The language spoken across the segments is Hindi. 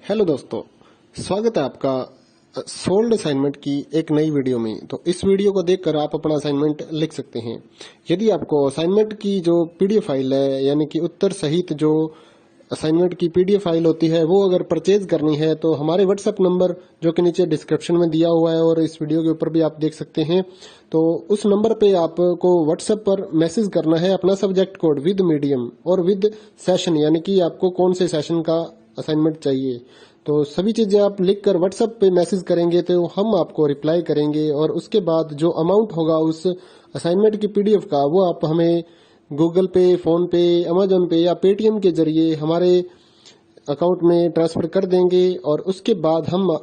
हेलो दोस्तों, स्वागत है आपका सोल्ड असाइनमेंट की एक नई वीडियो में। तो इस वीडियो को देखकर आप अपना असाइनमेंट लिख सकते हैं। यदि आपको असाइनमेंट की जो पीडीएफ फाइल है, यानी कि उत्तर सहित जो असाइनमेंट की पीडीएफ फाइल होती है, वो अगर परचेज करनी है तो हमारे व्हाट्सएप नंबर जो कि नीचे डिस्क्रिप्शन में दिया हुआ है और इस वीडियो के ऊपर भी आप देख सकते हैं, तो उस नंबर पे आपको व्हाट्सएप पर मैसेज करना है अपना सब्जेक्ट कोड विद मीडियम और विद सेशन, यानी कि आपको कौन से सेशन का असाइनमेंट चाहिए। तो सभी चीजें आप लिखकर व्हाट्सएप पे मैसेज करेंगे तो हम आपको रिप्लाई करेंगे और उसके बाद जो अमाउंट होगा उस असाइनमेंट की पीडीएफ का, वो आप हमें गूगल पे, फोन पे, अमेजोन पे या पेटीएम के जरिए हमारे अकाउंट में ट्रांसफर कर देंगे। और उसके बाद हम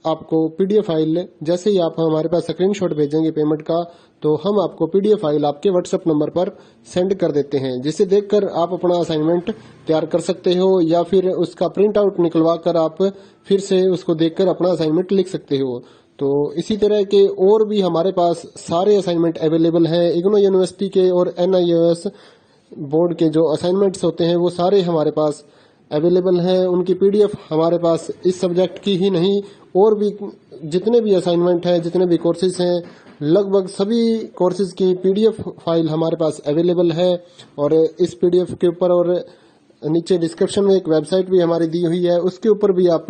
आपको पीडीएफ फाइल, जैसे ही आप हमारे पास स्क्रीनशॉट भेजेंगे पेमेंट का, तो हम आपको पीडीएफ फाइल आपके व्हाट्सएप नंबर पर सेंड कर देते हैं, जिसे देखकर आप अपना असाइनमेंट तैयार कर सकते हो या फिर उसका प्रिंट आउट निकलवा कर आप फिर से उसको देखकर अपना असाइनमेंट लिख सकते हो। तो इसी तरह के और भी हमारे पास सारे असाइनमेंट अवेलेबल हैं। इग्नो यूनिवर्सिटी के और एनआईओएस बोर्ड के जो असाइनमेंट्स होते हैं वो सारे हमारे पास अवेलेबल है। उनकी पीडीएफ हमारे पास इस सब्जेक्ट की ही नहीं, और भी जितने भी असाइनमेंट हैं, जितने भी कोर्सेज हैं, लगभग सभी कोर्सेज की पीडीएफ फाइल हमारे पास अवेलेबल है। और इस पीडीएफ के ऊपर और नीचे डिस्क्रिप्शन में एक वेबसाइट भी हमारी दी हुई है, उसके ऊपर भी आप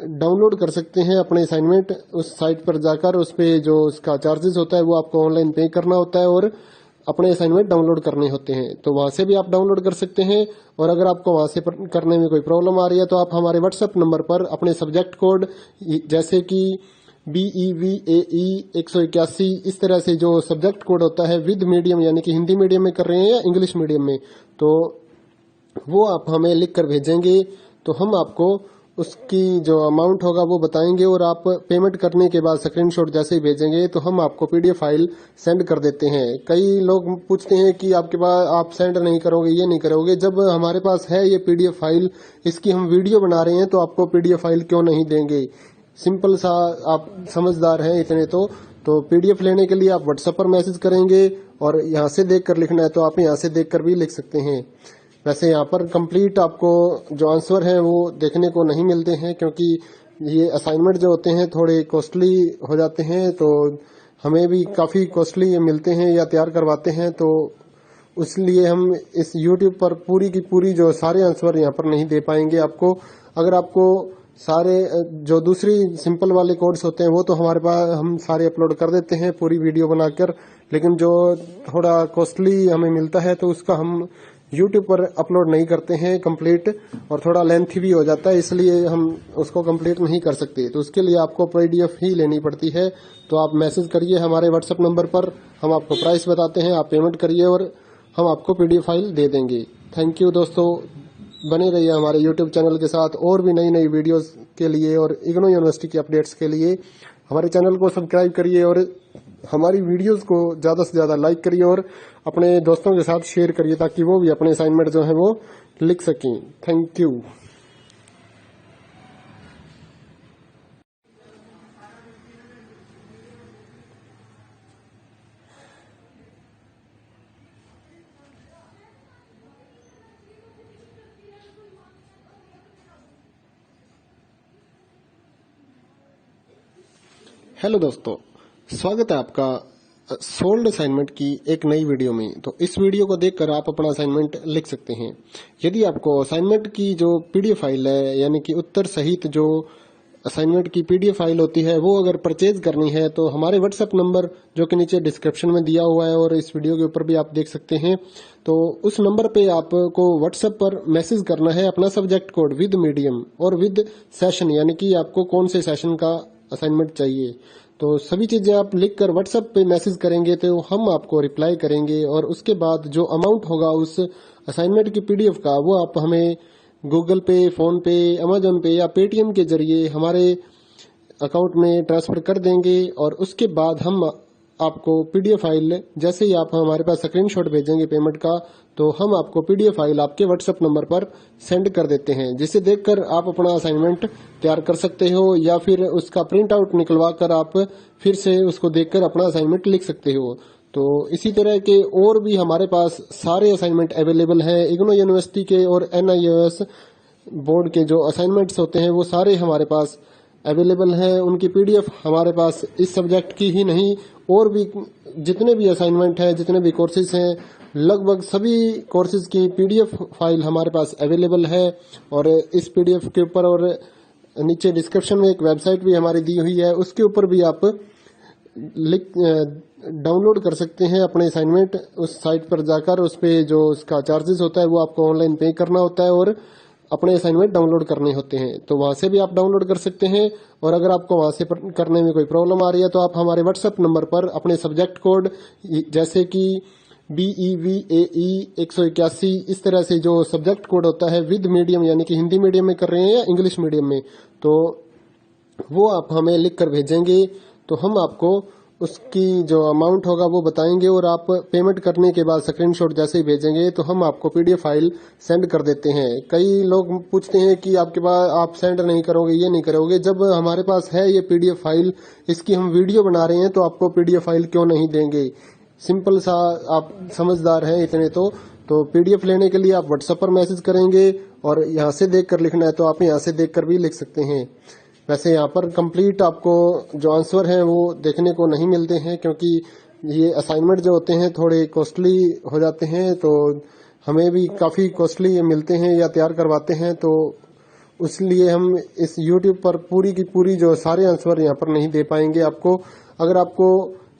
डाउनलोड कर सकते हैं अपने असाइनमेंट। उस साइट पर जाकर उस पे जो उसका चार्जेस होता है वो आपको ऑनलाइन पे करना होता है और अपने असाइनमेंट डाउनलोड करने होते हैं। तो वहां से भी आप डाउनलोड कर सकते हैं। और अगर आपको वहां से करने में कोई प्रॉब्लम आ रही है तो आप हमारे व्हाट्सएप नंबर पर अपने सब्जेक्ट कोड, जैसे कि BEVAE 181, इस तरह से जो सब्जेक्ट कोड होता है विद मीडियम, यानी कि हिंदी मीडियम में कर रहे हैं या इंग्लिश मीडियम में, तो वो आप हमें लिख कर भेजेंगे तो हम आपको उसकी जो अमाउंट होगा वो बताएंगे। और आप पेमेंट करने के बाद स्क्रीनशॉट जैसे ही भेजेंगे तो हम आपको पीडीएफ फाइल सेंड कर देते हैं। कई लोग पूछते हैं कि आपके पास आप सेंड नहीं करोगे, ये नहीं करोगे। जब हमारे पास है ये पीडीएफ फाइल, इसकी हम वीडियो बना रहे हैं, तो आपको पीडीएफ फाइल क्यों नहीं देंगे। सिंपल सा, आप समझदार हैं इतने तो पीडीएफ लेने के लिए आप व्हाट्सएप पर मैसेज करेंगे और यहाँ से देख कर लिखना है तो आप यहाँ से देख कर भी लिख सकते हैं। वैसे यहाँ पर कंप्लीट आपको जो आंसर है वो देखने को नहीं मिलते हैं, क्योंकि ये असाइनमेंट जो होते हैं थोड़े कॉस्टली हो जाते हैं, तो हमें भी काफ़ी कॉस्टली ये मिलते हैं या तैयार करवाते हैं। तो इसलिए हम इस YouTube पर पूरी की पूरी जो सारे आंसर यहाँ पर नहीं दे पाएंगे आपको। अगर आपको सारे जो दूसरी सिंपल वाले कोड्स होते हैं वो तो हमारे पास हम सारे अपलोड कर देते हैं पूरी वीडियो बनाकर, लेकिन जो थोड़ा कॉस्टली हमें मिलता है तो उसका हम YouTube पर अपलोड नहीं करते हैं कंप्लीट, और थोड़ा लेंथी भी हो जाता है, इसलिए हम उसको कंप्लीट नहीं कर सकते। तो उसके लिए आपको पीडीएफ ही लेनी पड़ती है। तो आप मैसेज करिए हमारे व्हाट्सएप नंबर पर, हम आपको प्राइस बताते हैं, आप पेमेंट करिए और हम आपको पीडीएफ फाइल दे देंगे। थैंक यू दोस्तों, बने रहिए हमारे YouTube चैनल के साथ और भी नई नई वीडियोस के लिए और इग्नो यूनिवर्सिटी की अपडेट्स के लिए हमारे चैनल को सब्सक्राइब करिए और हमारी वीडियोस को ज़्यादा से ज़्यादा लाइक करिए और अपने दोस्तों के साथ शेयर करिए, ताकि वो भी अपने असाइनमेंट जो है वो लिख सकें। Thank you. हेलो दोस्तों, स्वागत है आपका सोल्ड असाइनमेंट की एक नई वीडियो में। तो इस वीडियो को देखकर आप अपना असाइनमेंट लिख सकते हैं। यदि आपको असाइनमेंट की जो पीडीएफ फाइल है, यानी कि उत्तर सहित जो असाइनमेंट की पीडीएफ फाइल होती है, वो अगर परचेज करनी है तो हमारे व्हाट्सएप नंबर जो कि नीचे डिस्क्रिप्शन में दिया हुआ है और इस वीडियो के ऊपर भी आप देख सकते हैं, तो उस नंबर पे आपको व्हाट्सएप पर मैसेज करना है अपना सब्जेक्ट कोड विद मीडियम और विद सेशन, यानी कि आपको कौन से सेशन का असाइनमेंट चाहिए। तो सभी चीजें आप लिखकर व्हाट्सएप पे मैसेज करेंगे तो हम आपको रिप्लाई करेंगे और उसके बाद जो अमाउंट होगा उस असाइनमेंट की पीडीएफ का, वो आप हमें गूगल पे, फोन पे, अमेजोन पे या पेटीएम के जरिए हमारे अकाउंट में ट्रांसफर कर देंगे। और उसके बाद हम आपको पीडीएफ फाइल, जैसे ही आप हमारे पास स्क्रीनशॉट भेजेंगे पेमेंट का, तो हम आपको पीडीएफ फाइल आपके व्हाट्सएप नंबर पर सेंड कर देते हैं, जिसे देखकर आप अपना असाइनमेंट तैयार कर सकते हो या फिर उसका प्रिंट आउट निकलवा कर आप फिर से उसको देखकर अपना असाइनमेंट लिख सकते हो। तो इसी तरह के और भी हमारे पास सारे असाइनमेंट अवेलेबल हैं। इग्नो यूनिवर्सिटी के और एनआईओएस बोर्ड के जो असाइनमेंट्स होते हैं वो सारे हमारे पास अवेलेबल हैं। उनकी पीडीएफ हमारे पास इस सब्जेक्ट की ही नहीं और भी जितने भी असाइनमेंट हैं, जितने भी कोर्सेज हैं, लगभग सभी कोर्सेज की पीडीएफ फाइल हमारे पास अवेलेबल है। और इस पीडीएफ के ऊपर और नीचे डिस्क्रिप्शन में एक वेबसाइट भी हमारी दी हुई है, उसके ऊपर भी आप डाउनलोड कर सकते हैं अपने असाइनमेंट। उस साइट पर जाकर उस पे जो उसका चार्जेस होता है वो आपको ऑनलाइन पे करना होता है और अपने असाइनमेंट डाउनलोड करने होते हैं। तो वहां से भी आप डाउनलोड कर सकते हैं। और अगर आपको वहां से करने में कोई प्रॉब्लम आ रही है तो आप हमारे व्हाट्सएप नंबर पर अपने सब्जेक्ट कोड जैसे कि BEVAE 181 इस तरह से जो सब्जेक्ट कोड होता है विद मीडियम यानी कि हिंदी मीडियम में कर रहे हैं या इंग्लिश मीडियम में, तो वो आप हमें लिख कर भेजेंगे तो हम आपको उसकी जो अमाउंट होगा वो बताएंगे और आप पेमेंट करने के बाद स्क्रीनशॉट जैसे ही भेजेंगे तो हम आपको पीडीएफ फाइल सेंड कर देते हैं। कई लोग पूछते हैं कि आपके पास आप सेंड नहीं करोगे, ये नहीं करोगे। जब हमारे पास है ये पीडीएफ फाइल, इसकी हम वीडियो बना रहे हैं तो आपको पीडीएफ फाइल क्यों नहीं देंगे। सिंपल सा, आप समझदार हैं इतने तो पीडीएफ लेने के लिए आप व्हाट्सएप पर मैसेज करेंगे और यहाँ से देख कर लिखना है तो आप यहाँ से देख कर भी लिख सकते हैं। वैसे यहाँ पर कंप्लीट आपको जो आंसर है वो देखने को नहीं मिलते हैं क्योंकि ये असाइनमेंट जो होते हैं थोड़े कॉस्टली हो जाते हैं, तो हमें भी काफ़ी कॉस्टली मिलते हैं या तैयार करवाते हैं, तो इसलिए हम इस YouTube पर पूरी की पूरी जो सारे आंसर यहाँ पर नहीं दे पाएंगे आपको। अगर आपको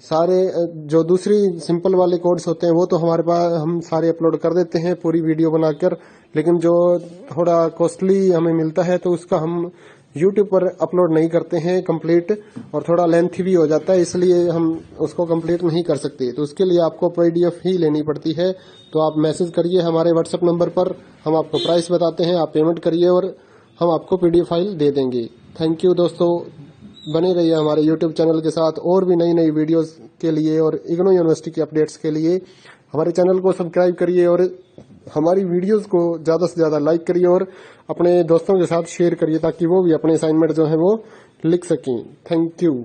सारे जो दूसरी सिंपल वाले कोड्स होते हैं वो तो हमारे पास हम सारे अपलोड कर देते हैं पूरी वीडियो बनाकर, लेकिन जो थोड़ा कॉस्टली हमें मिलता है तो उसका हम YouTube पर अपलोड नहीं करते हैं कंप्लीट, और थोड़ा लेंथी भी हो जाता है, इसलिए हम उसको कंप्लीट नहीं कर सकते। तो उसके लिए आपको पीडीएफ ही लेनी पड़ती है। तो आप मैसेज करिए हमारे व्हाट्सएप नंबर पर, हम आपको प्राइस बताते हैं, आप पेमेंट करिए और हम आपको पीडीएफ फाइल दे देंगे। थैंक यू दोस्तों, बने रहिए हमारे YouTube चैनल के साथ और भी नई नई वीडियोस के लिए और इग्नू यूनिवर्सिटी की अपडेट्स के लिए हमारे चैनल को सब्सक्राइब करिए और हमारी वीडियोस को ज़्यादा से ज़्यादा लाइक करिए और अपने दोस्तों के साथ शेयर करिए ताकि वो भी अपने असाइनमेंट जो है वो लिख सकें। Thank you.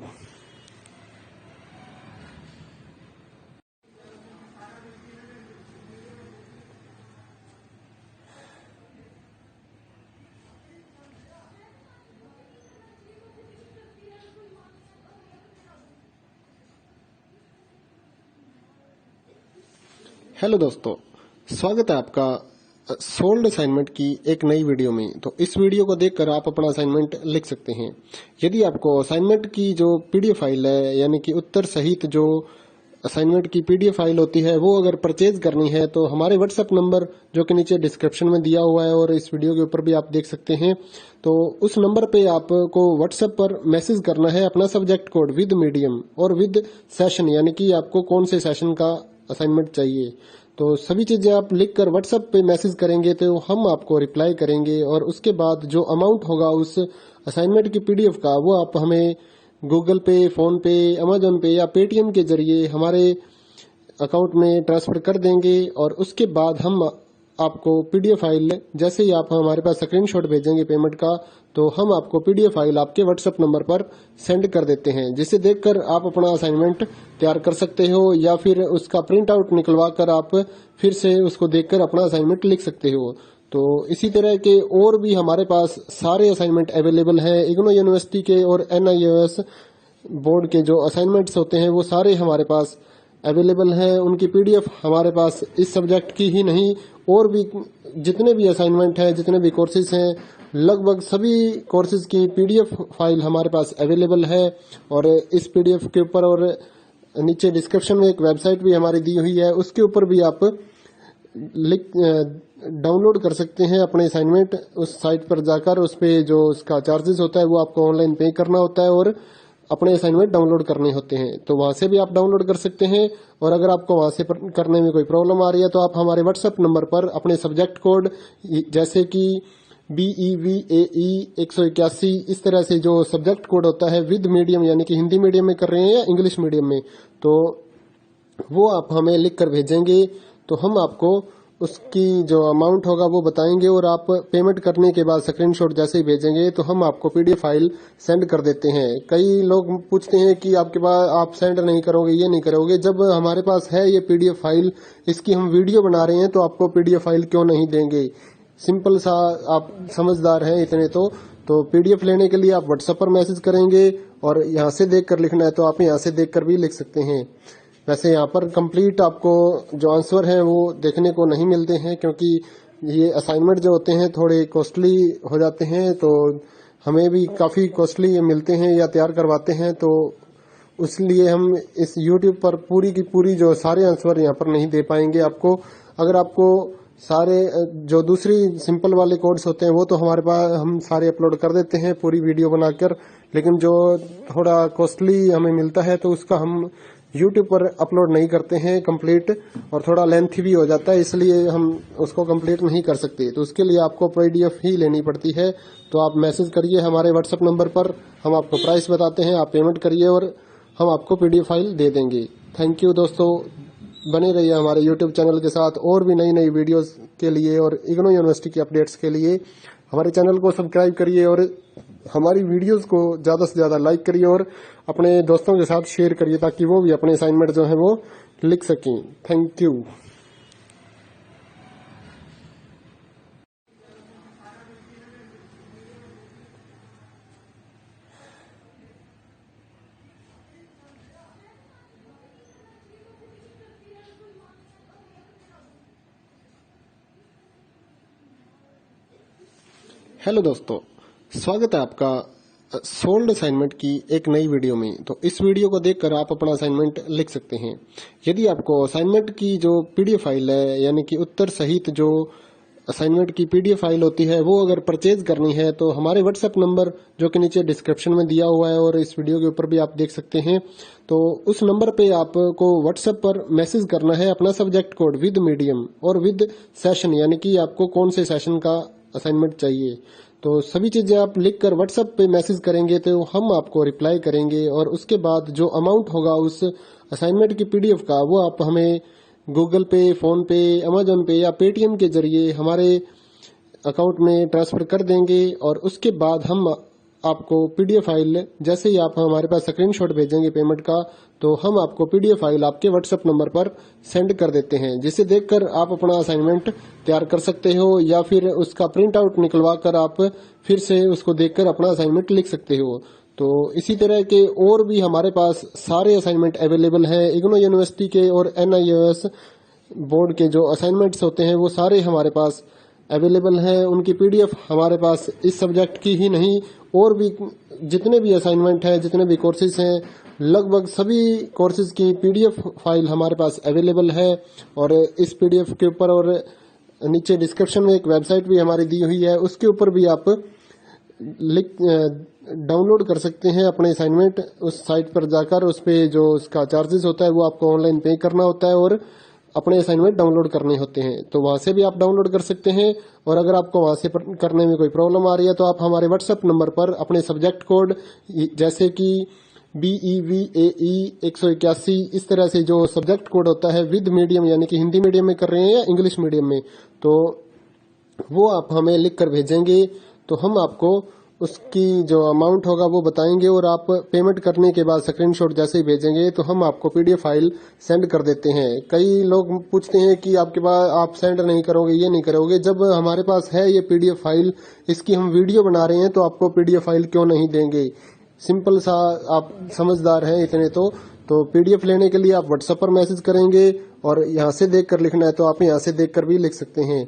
हेलो दोस्तों, स्वागत है आपका सोल्ड असाइनमेंट की एक नई वीडियो में। तो इस वीडियो को देखकर आप अपना असाइनमेंट लिख सकते हैं। यदि आपको असाइनमेंट की जो पीडीएफ फाइल है यानी कि उत्तर सहित जो असाइनमेंट की पीडीएफ फाइल होती है वो अगर परचेज करनी है तो हमारे व्हाट्सएप नंबर जो कि नीचे डिस्क्रिप्शन में दिया हुआ है और इस वीडियो के ऊपर भी आप देख सकते हैं, तो उस नंबर पे आपको व्हाट्सएप पर मैसेज करना है अपना सब्जेक्ट कोड विद मीडियम और विद सेशन, यानी कि आपको कौन से सेशन का असाइनमेंट चाहिए। तो सभी चीजें आप लिखकर व्हाट्सएप पे मैसेज करेंगे तो हम आपको रिप्लाई करेंगे और उसके बाद जो अमाउंट होगा उस असाइनमेंट की पीडीएफ का वो आप हमें गूगल पे, फोन पे, अमेजोन पे या पेटीएम के जरिए हमारे अकाउंट में ट्रांसफर कर देंगे। और उसके बाद हम आपको पीडीएफ फाइल, जैसे ही आप हमारे पास स्क्रीनशॉट भेजेंगे पेमेंट का, तो हम आपको पीडीएफ फाइल आपके व्हाट्सएप नंबर पर सेंड कर देते हैं, जिसे देखकर आप अपना असाइनमेंट तैयार कर सकते हो या फिर उसका प्रिंट आउट निकलवा कर आप फिर से उसको देखकर अपना असाइनमेंट लिख सकते हो। तो इसी तरह के और भी हमारे पास सारे असाइनमेंट अवेलेबल हैं। इग्नू यूनिवर्सिटी के और NIOS बोर्ड के जो असाइनमेंट्स होते हैं वो सारे हमारे पास अवेलेबल हैं। उनकी पीडीएफ हमारे पास इस सब्जेक्ट की ही नहीं और भी जितने भी असाइनमेंट हैं, जितने भी कोर्सेज हैं, लगभग सभी कोर्सेज की पीडीएफ फाइल हमारे पास अवेलेबल है। और इस पीडीएफ के ऊपर और नीचे डिस्क्रिप्शन में एक वेबसाइट भी हमारी दी हुई है, उसके ऊपर भी आप डाउनलोड कर सकते हैं अपने असाइनमेंट। उस साइट पर जाकर उस पे जो उसका चार्जेस होता है वो आपको ऑनलाइन पे करना होता है और अपने असाइनमेंट डाउनलोड करने होते हैं। तो वहां से भी आप डाउनलोड कर सकते हैं। और अगर आपको वहां से करने में कोई प्रॉब्लम आ रही है तो आप हमारे व्हाट्सएप नंबर पर अपने सब्जेक्ट कोड जैसे कि BEVAE 181 इस तरह से जो सब्जेक्ट कोड होता है विद मीडियम यानी कि हिंदी मीडियम में कर रहे हैं या इंग्लिश मीडियम में, तो वो आप हमें लिख कर भेजेंगे तो हम आपको उसकी जो अमाउंट होगा वो बताएंगे और आप पेमेंट करने के बाद स्क्रीनशॉट जैसे ही भेजेंगे तो हम आपको पीडीएफ फाइल सेंड कर देते हैं। कई लोग पूछते हैं कि आपके पास आप सेंड नहीं करोगे, ये नहीं करोगे। जब हमारे पास है ये पीडीएफ फाइल, इसकी हम वीडियो बना रहे हैं तो आपको पीडीएफ फाइल क्यों नहीं देंगे। सिंपल सा, आप समझदार हैं इतने तो पीडीएफ लेने के लिए आप व्हाट्सएप पर मैसेज करेंगे और यहाँ से देखकर लिखना है तो आप यहाँ से देखकर भी लिख सकते हैं। वैसे यहाँ पर कंप्लीट आपको जो आंसर है वो देखने को नहीं मिलते हैं, क्योंकि ये असाइनमेंट जो होते हैं थोड़े कॉस्टली हो जाते हैं, तो हमें भी काफ़ी कॉस्टली मिलते हैं या तैयार करवाते हैं, तो इसलिए हम इस YouTube पर पूरी की पूरी जो सारे आंसर यहाँ पर नहीं दे पाएंगे आपको। अगर आपको सारे जो दूसरी सिंपल वाले कोड्स होते हैं वो तो हमारे पास हम सारे अपलोड कर देते हैं पूरी वीडियो बनाकर, लेकिन जो थोड़ा कॉस्टली हमें मिलता है तो उसका हम YouTube पर अपलोड नहीं करते हैं कंप्लीट, और थोड़ा लेंथी भी हो जाता है, इसलिए हम उसको कंप्लीट नहीं कर सकते। तो उसके लिए आपको PDF ही लेनी पड़ती है। तो आप मैसेज करिए हमारे व्हाट्सएप नंबर पर, हम आपको प्राइस बताते हैं, आप पेमेंट करिए और हम आपको PDF फाइल दे देंगे। थैंक यू दोस्तों, बने रहिए हमारे YouTube चैनल के साथ और भी नई नई वीडियोस के लिए और इग्नू यूनिवर्सिटी के अपडेट्स के लिए हमारे चैनल को सब्सक्राइब करिए और हमारी वीडियोस को ज़्यादा से ज़्यादा लाइक करिए और अपने दोस्तों के साथ शेयर करिए ताकि वो भी अपने असाइनमेंट जो है वो लिख सकें। Thank you. हेलो दोस्तों, स्वागत है आपका सोल्ड असाइनमेंट की एक नई वीडियो में। तो इस वीडियो को देखकर आप अपना असाइनमेंट लिख सकते हैं। यदि आपको असाइनमेंट की जो PDF फाइल है, यानी कि उत्तर सहित जो असाइनमेंट की PDF फाइल होती है, वो अगर परचेज करनी है तो हमारे व्हाट्सएप नंबर जो कि नीचे डिस्क्रिप्शन में दिया हुआ है और इस वीडियो के ऊपर भी आप देख सकते हैं, तो उस नंबर पे आपको व्हाट्सएप पर मैसेज करना है अपना सब्जेक्ट कोड विद मीडियम और विद सेशन, यानी कि आपको कौन से सेशन का असाइनमेंट चाहिए। तो सभी चीजें आप लिखकर व्हाट्सएप पे मैसेज करेंगे तो हम आपको रिप्लाई करेंगे, और उसके बाद जो अमाउंट होगा उस असाइनमेंट की PDF का वो आप हमें गूगल पे, फोन पे, अमेजोन पे या पेटीएम के जरिए हमारे अकाउंट में ट्रांसफर कर देंगे। और उसके बाद हम आपको PDF फाइल, जैसे ही आप हमारे पास स्क्रीनशॉट भेजेंगे पेमेंट का, तो हम आपको PDF फाइल आपके व्हाट्सएप नंबर पर सेंड कर देते हैं, जिसे देखकर आप अपना असाइनमेंट तैयार कर सकते हो, या फिर उसका प्रिंट आउट निकलवा कर आप फिर से उसको देखकर अपना असाइनमेंट लिख सकते हो। तो इसी तरह के और भी हमारे पास सारे असाइनमेंट अवेलेबल हैं। इग्नू यूनिवर्सिटी के और NIOS बोर्ड के जो असाइनमेंट्स होते हैं वो सारे हमारे पास अवेलेबल हैं। उनकी PDF हमारे पास इस सब्जेक्ट की ही नहीं, और भी जितने भी असाइनमेंट हैं, जितने भी कोर्सेज हैं, लगभग सभी कोर्सेज की PDF फाइल हमारे पास अवेलेबल है। और इस PDF के ऊपर और नीचे डिस्क्रिप्शन में एक वेबसाइट भी हमारी दी हुई है, उसके ऊपर भी आप डाउनलोड कर सकते हैं अपने असाइनमेंट। उस साइट पर जाकर उस पे जो उसका चार्जेस होता है वो आपको ऑनलाइन पे करना होता है और अपने असाइनमेंट डाउनलोड करने होते हैं। तो वहां से भी आप डाउनलोड कर सकते हैं। और अगर आपको वहां से करने में कोई प्रॉब्लम आ रही है तो आप हमारे व्हाट्सएप नंबर पर अपने सब्जेक्ट कोड, जैसे कि BEVAE 181, इस तरह से जो सब्जेक्ट कोड होता है विद मीडियम, यानी कि हिंदी मीडियम में कर रहे हैं या इंग्लिश मीडियम में, तो वो आप हमें लिख कर भेजेंगे तो हम आपको उसकी जो अमाउंट होगा वो बताएंगे, और आप पेमेंट करने के बाद स्क्रीनशॉट जैसे ही भेजेंगे तो हम आपको PDF फाइल सेंड कर देते हैं। कई लोग पूछते हैं कि आपके पास आप सेंड नहीं करोगे, ये नहीं करोगे। जब हमारे पास है ये PDF फाइल, इसकी हम वीडियो बना रहे हैं, तो आपको PDF फाइल क्यों नहीं देंगे। सिंपल सा, आप समझदार हैं इतने तो PDF लेने के लिए आप व्हाट्सएप पर मैसेज करेंगे और यहाँ से देखकर लिखना है तो आप यहाँ से देखकर भी लिख सकते हैं।